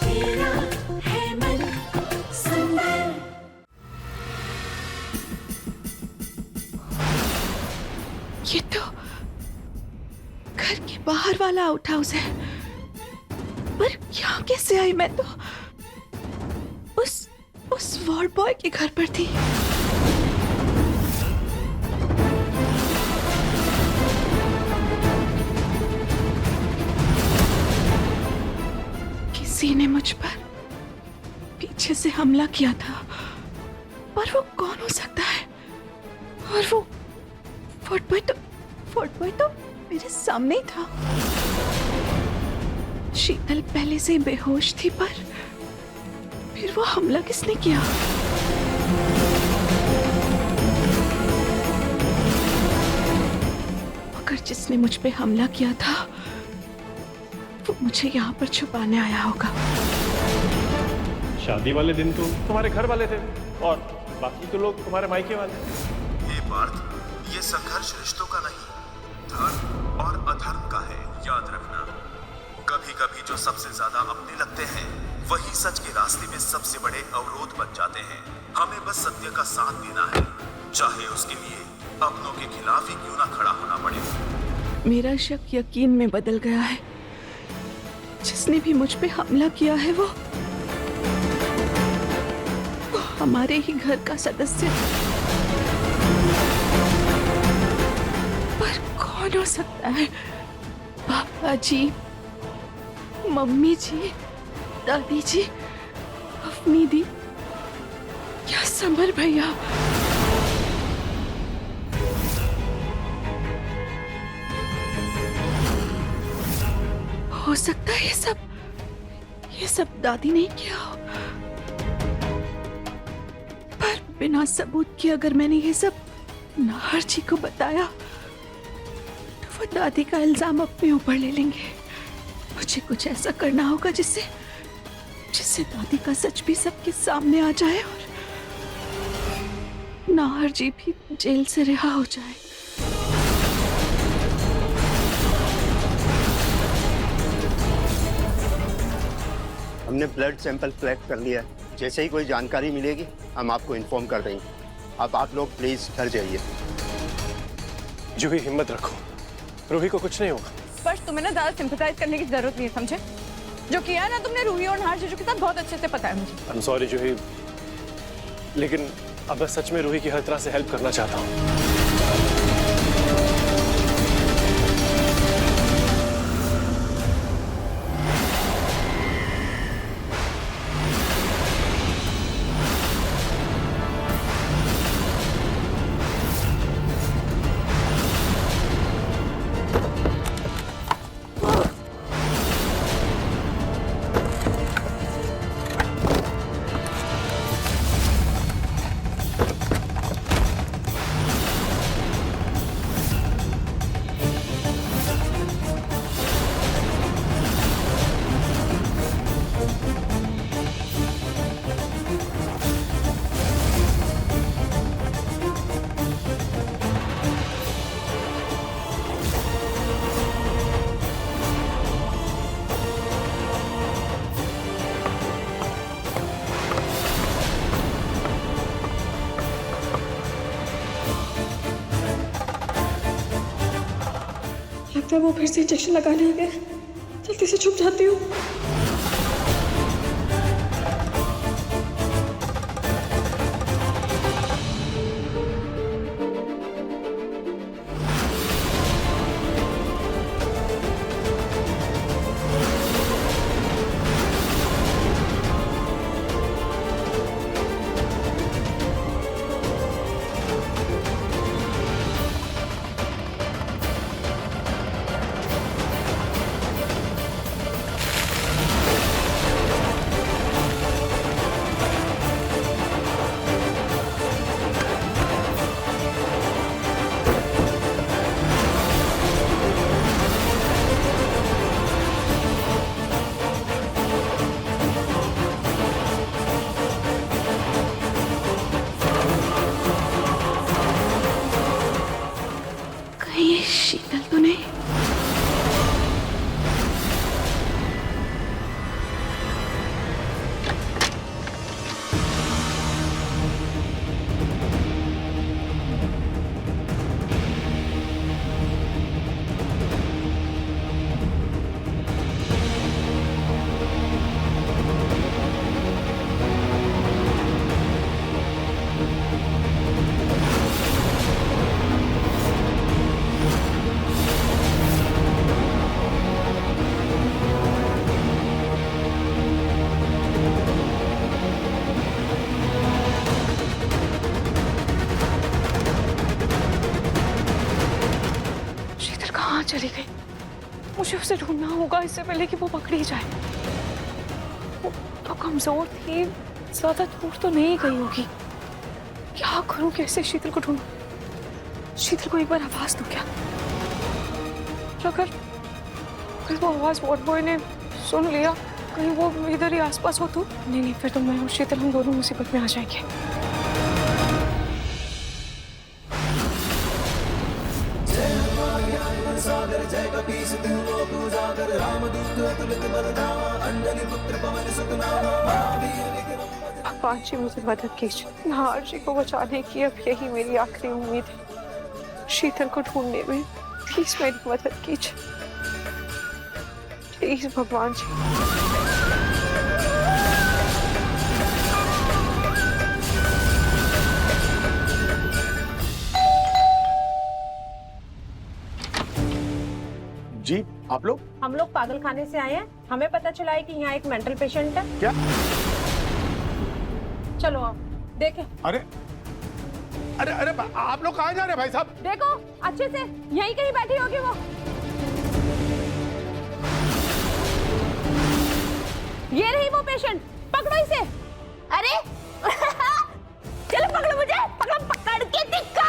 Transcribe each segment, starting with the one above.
मेरा है मन सुंदर। ये तो घर के बाहर वाला आउट हाउस है, पर यहाँ कैसे आई? मैं तो उस वार्ड बॉय के घर पर थी। किसी ने मुझ पर पीछे से हमला किया था, पर वो कौन हो सकता है? और वो फोर्ट बॉय तो मेरे सामने ही था। शीतल पहले से बेहोश थी, पर फिर वो हमला किसने किया? अगर जिसने मुझ पे हमला किया था वो मुझे यहाँ पर छुपाने आया होगा। शादी वाले दिन तो तुम्हारे घर वाले थे और बाकी तो लोग तुम्हारे मायके वाले। हे पार्थ, ये संघर्ष रिश्तों का नहीं, धर्म और अधर्म का है। याद रखना, कभी कभी जो सबसे ज्यादा अपने लगते हैं वही सच के रास्ते में सबसे बड़े अवरोध बन जाते हैं। हमें बस सत्य का साथ देना है, चाहे उसके लिए अपनों के खिलाफ ही क्यों ना खड़ा होना पड़े। मेरा शक यकीन में बदल गया है। जिसने भी मुझ पे हमला किया है वो हमारे ही घर का सदस्य है। पर कौन हो सकता है? पापा जी, मम्मी जी, दादी जी, अफनी दी या समर भैया? हो सकता है ये सब दादी ने किया हो, पर बिना सबूत के अगर मैंने ये सब नाहर जी को बताया तो वो दादी का इल्जाम अपने ऊपर ले लेंगे। मुझे कुछ ऐसा करना होगा जिससे दादी का सच भी सबके सामने आ जाए और नाहर जी भी जेल से रिहा हो जाए। हमने ब्लड सैंपल कलेक्ट कर लिया है। जैसे ही कोई जानकारी मिलेगी हम आपको इन्फॉर्म कर देंगे। अब आप लोग प्लीज घर जाइए। जूही, हिम्मत रखो, रूही को कुछ नहीं होगा। स्पर्श, तुम्हें ना ज्यादा सिंपैथाइज करने की जरूरत नहीं है, समझे? जो किया है ना तुमने रूही और नाहर जीजू के साथ, बहुत अच्छे से पता है मुझे। आई एम सॉरी जूही, लेकिन अब मैं सच में रूही की हर तरह से हेल्प करना चाहता हूँ। लगता है वो फिर से इंजेक्शन लगाने आ गए। जल्दी से छुप जाती हूँ। चली गई? मुझे उसे ढूंढना होगा इससे पहले कि वो पकड़ी जाए। वो तो कमजोर थी, ज्यादा दूर तो नहीं गई होगी। क्या करूं, कैसे शीतल को ढूंढूं? शीतल को एक बार आवाज दूं क्या? अगर वो आवाज वॉर्ड बॉय ने सुन लिया, कहीं वो इधर ही आसपास हो तो? नहीं, फिर तो मैं और शीतल हम दोनों मुसीबत में आ जाएंगे। भगवान जी मुझे मदद कीजिए। नार जी को बचाने की अब यही मेरी आखिरी उम्मीद है। शीतल को ढूंढने में प्लीज मेरी मदद कीजिए, प्लीज भगवान जी। जी, आप लोग? हम लोग पागल खाने से आए हैं। हमें पता चला है कि यहाँ एक मेंटल पेशेंट है। क्या? चलो आओ देखें। अरे अरे अरे आप लोग कहाँ जा रहे हैं भाई साहब? देखो अच्छे से, यहीं कहीं बैठी होगी वो। ये रही वो पेशेंट, पकड़ो इसे। अरे चलो पकड़ो मुझे, पकड़ो, पकड़ के दिखा।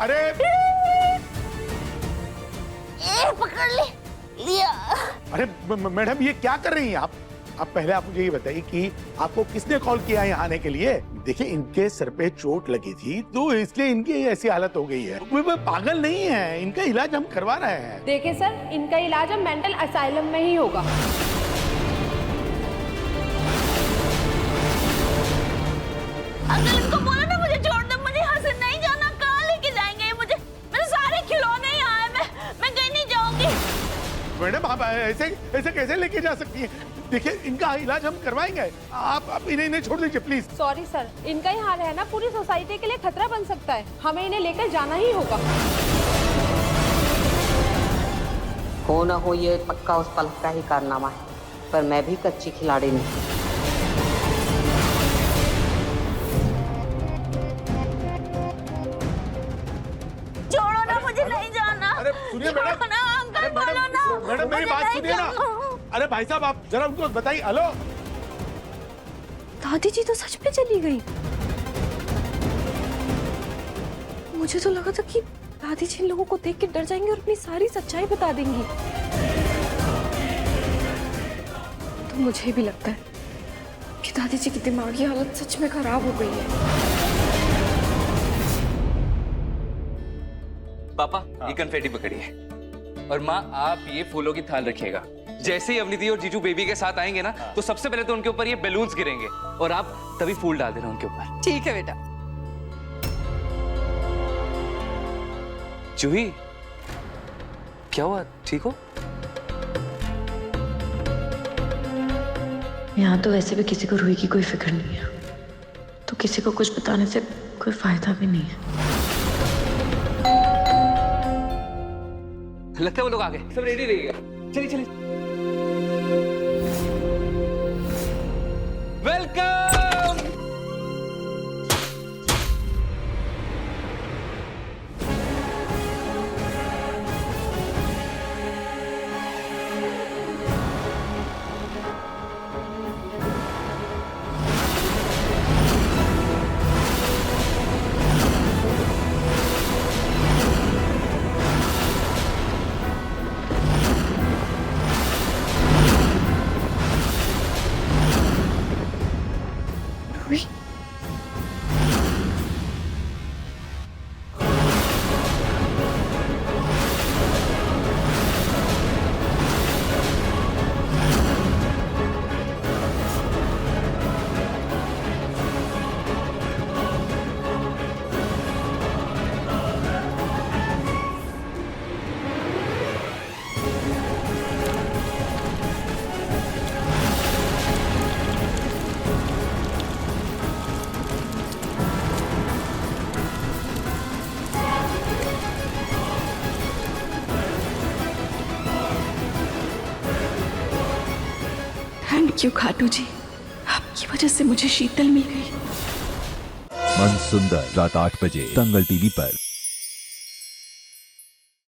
अरे ये पकड़ लिया। अरे मैडम ये क्या कर रही हैं आप? पहले आप मुझे ये बताइए कि आपको किसने कॉल किया यहाँ आने के लिए? देखिए इनके सर पे चोट लगी थी तो इसलिए इनकी ऐसी हालत हो गई है। वो पागल नहीं है, इनका इलाज हम करवा रहे हैं। देखिए सर, इनका इलाज अब मेंटल असाइलम में ही होगा। अंकल इनको बोलो ना मुझे छोड़ दो, मुझे यहाँ से नहीं जाना। कहाँ लेके जाएंगे मुझे? मेरे सारे खिलौने यहाँ हैं, मैं कहीं नहीं जाऊंगी। मैडम आप ऐसे कैसे लेके जा सकती हैं? देखिए इनका इलाज हम करवाएंगे, आप इन्हें छोड़ दीजिए प्लीज। सॉरी सर, इनका ही हाल है ना, पूरी सोसाइटी के लिए खतरा बन सकता है। हमें इन्हें लेकर जाना ही होगा। हो न हो ये पक्का उस पलक का ही कारनामा है, पर मैं भी कच्ची खिलाड़ी नहीं। छोड़ो ना, मुझे नहीं जाना। अरे सुनिए मैडम, अंकल बोलो ना। मैडम मेरी बात सुनिए ना। अरे भाई साहब आप जरा उनको बताइए। हेलो दादी जी तो सच में चली गई। मुझे तो लगा था कि दादी जी इन लोगों को देख के डर जाएंगी और अपनी सारी सच्चाई बता देंगी। तो मुझे भी लगता है कि दादी जी की दिमागी हालत सच में खराब हो गई है। पापा ये कन्फेटी पकड़िए, और माँ आप ये फूलों की थाल रखिएगा। जैसे ही अवनीति और जीजू बेबी के साथ आएंगे ना, तो सबसे पहले तो उनके ऊपर ये बैलून्स गिरेंगे और आप तभी फूल डाल देना उनके ऊपर। ठीक है बेटा। जूही क्या हुआ, ठीक हो? यहाँ तो वैसे भी किसी को रूही की कोई फिक्र नहीं है, तो किसी को कुछ बताने से कोई फायदा भी नहीं है। लगता है वो लोग आ गए, सब रेडी रहिएगा। चलिए चलिए। वेलकम। थैंक यू खाटू जी, आपकी वजह से मुझे शीतल मिल गई। मन सुंदर रात 8 बजे दंगल टीवी पर।